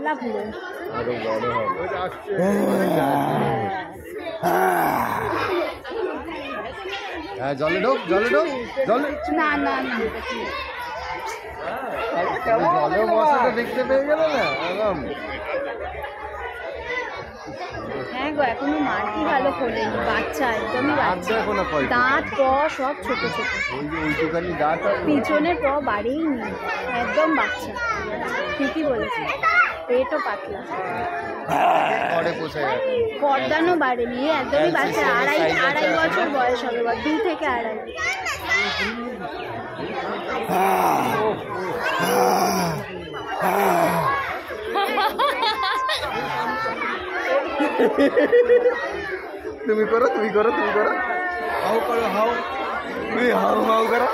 পাতলা পুরো। হ্যাঁ জলে ঢোক জলে ঢোক জলে। না না না জলে মশাটা দেখতে পেয়ে গেল না একদম। হ্যাঁ গো এখনো মাটি ভালো খোলেনি, বাচ্চা একদমই বাচ্চা, দাঁত প সব ছোট ছোট, পিছনের প বাড়েইনি, একদম বাচ্চা। ঠিকই বলেছি, পেটও পাতলা, পর্দানও বাড়েনি, একদমই বাচ্চা। আড়াই বছর বয়স হবে, 2 থেকে 2.5। তুমি করো তুমি করো তুমি করো, হাউ করো হাউ, তুমি হাউ হাউ করো।